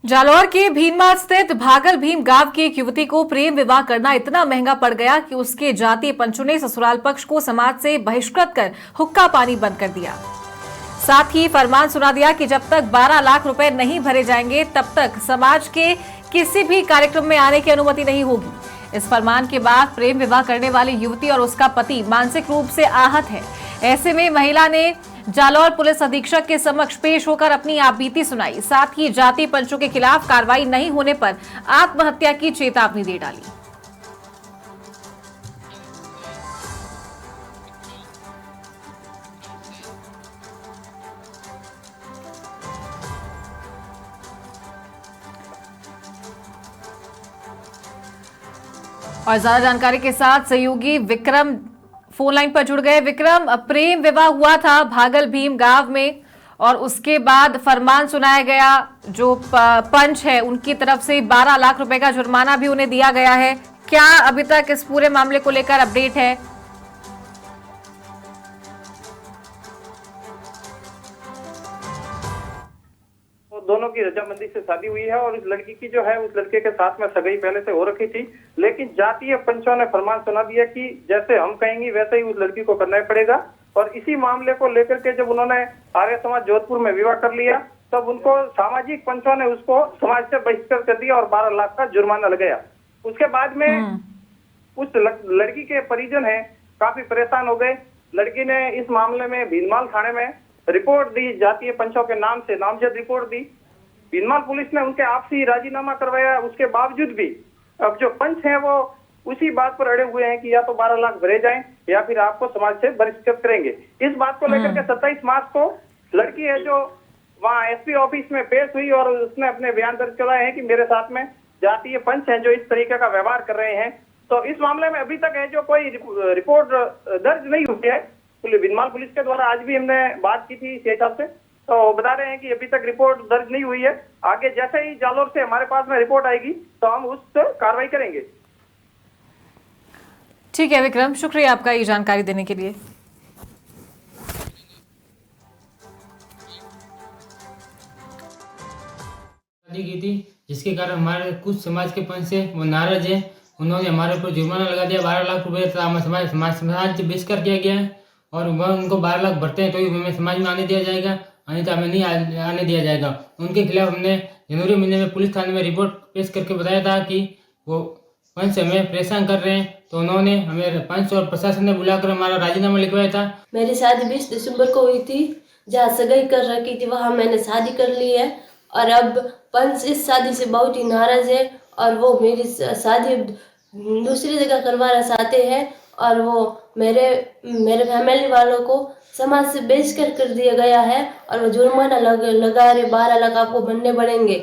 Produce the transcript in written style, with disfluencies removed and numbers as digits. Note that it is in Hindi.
जालौर के भीनमाल स्थित भागल भीम गांव की एक युवती को प्रेम विवाह करना इतना महंगा पड़ गया कि उसके जातीय पंचों ने ससुराल पक्ष को समाज से बहिष्कृत कर हुक्का पानी बंद कर दिया। साथ ही फरमान सुना दिया कि जब तक 12 लाख रुपए नहीं भरे जाएंगे तब तक समाज के किसी भी कार्यक्रम में आने की अनुमति नहीं होगी। इस फरमान के बाद प्रेम विवाह करने वाली युवती और उसका पति मानसिक रूप से आहत है। ऐसे में महिला ने जालौर पुलिस अधीक्षक के समक्ष पेश होकर अपनी आपबीती सुनाई। साथ ही जाति पंचों के खिलाफ कार्रवाई नहीं होने पर आत्महत्या की चेतावनी दे डाली। और ज्यादा जानकारी के साथ सहयोगी विक्रम फोन लाइन पर जुड़ गए। विक्रम, प्रेम विवाह हुआ था भागल भीम गांव में और उसके बाद फरमान सुनाया गया। जो पंच है उनकी तरफ से 12 लाख रुपए का जुर्माना भी उन्हें दिया गया है। क्या अभी तक इस पूरे मामले को लेकर अपडेट है? दोनों की रजामंदी से शादी हुई है और इस लड़की की जो है उस लड़के के साथ में सगाई पहले से हो रखी थी, लेकिन जातीय पंचों ने फरमान सुना दिया कि जैसे हम कहेंगे वैसे ही उस लड़की को करना पड़ेगा। और इसी मामले को लेकर के जब उन्होंने आर्य समाज जोधपुर में विवाह कर लिया तब उनको सामाजिक पंचों ने उसको समाज से बहिष्कृत कर दिया और 12 लाख का जुर्माना लगाया। उसके बाद में उस लड़की के परिजन है काफी परेशान हो गए। लड़की ने इस मामले में भीनमाल थाने में रिपोर्ट दी, जातीय पंचों के नाम से नामजद रिपोर्ट दी। भीनमाल पुलिस ने उनके आपसी राजीनामा करवाया। उसके बावजूद भी अब जो पंच हैं वो उसी बात पर अड़े हुए हैं कि या तो 12 लाख भरे जाएं या फिर आपको समाज से बहिष्कृत करेंगे। इस बात को लेकर के 27 मार्च को लड़की है जो वहाँ एसपी ऑफिस में पेश हुई और उसने अपने बयान दर्ज कराए हैं कि मेरे साथ में जातीय पंच हैं जो इस तरीके का व्यवहार कर रहे हैं। तो इस मामले में अभी तक है जो कोई रिपोर्ट दर्ज नहीं हुई है। भीनमाल पुलिस के द्वारा आज भी हमने बात की थी इस हिसाब से, तो बता रहे हैं कि अभी तक रिपोर्ट दर्ज नहीं हुई है। आगे जैसे ही जालौर से हमारे पास में रिपोर्ट आएगी तो हम उस पर कार्रवाई करेंगे। ठीक है विक्रम, शुक्रिया आपका ये जानकारी देने के लिए। शादी की थी जिसके कारण हमारे कुछ समाज के पंच से वो नाराज है। उन्होंने हमारे ऊपर जुर्माना लगा दिया 12 लाख रुपए। समाज से बहिष्कार किया गया है और वह उनको 12 लाख भरते हैं तो ही हमें समाज में आने दिया जाएगा, अन्यथा हमें नहीं आने दिया जाएगा। उनके खिलाफ हमने जनवरी महीने में पुलिस थाने में रिपोर्ट पेश करके बताया था कि वो पंच हमें परेशान कर रहे हैं, तो उन्होंने हमें पंच और प्रशासन ने बुलाकर हमारा राजीनामा लिखवाया था। मेरी शादी 20 दिसंबर को हुई थी, जहाँ सगाई कर रखी थी वहाँ मैंने शादी कर ली है और अब पंच इस शादी से बहुत ही नाराज है और वो मेरी शादी दूसरी जगह करवाना चाहते हैं और वो मेरे फैमिली वालों को समाज से बहिष्कृत कर दिया गया है और वो जुर्माना लगा रहे 12 लाख आपको भरने पड़ेंगे।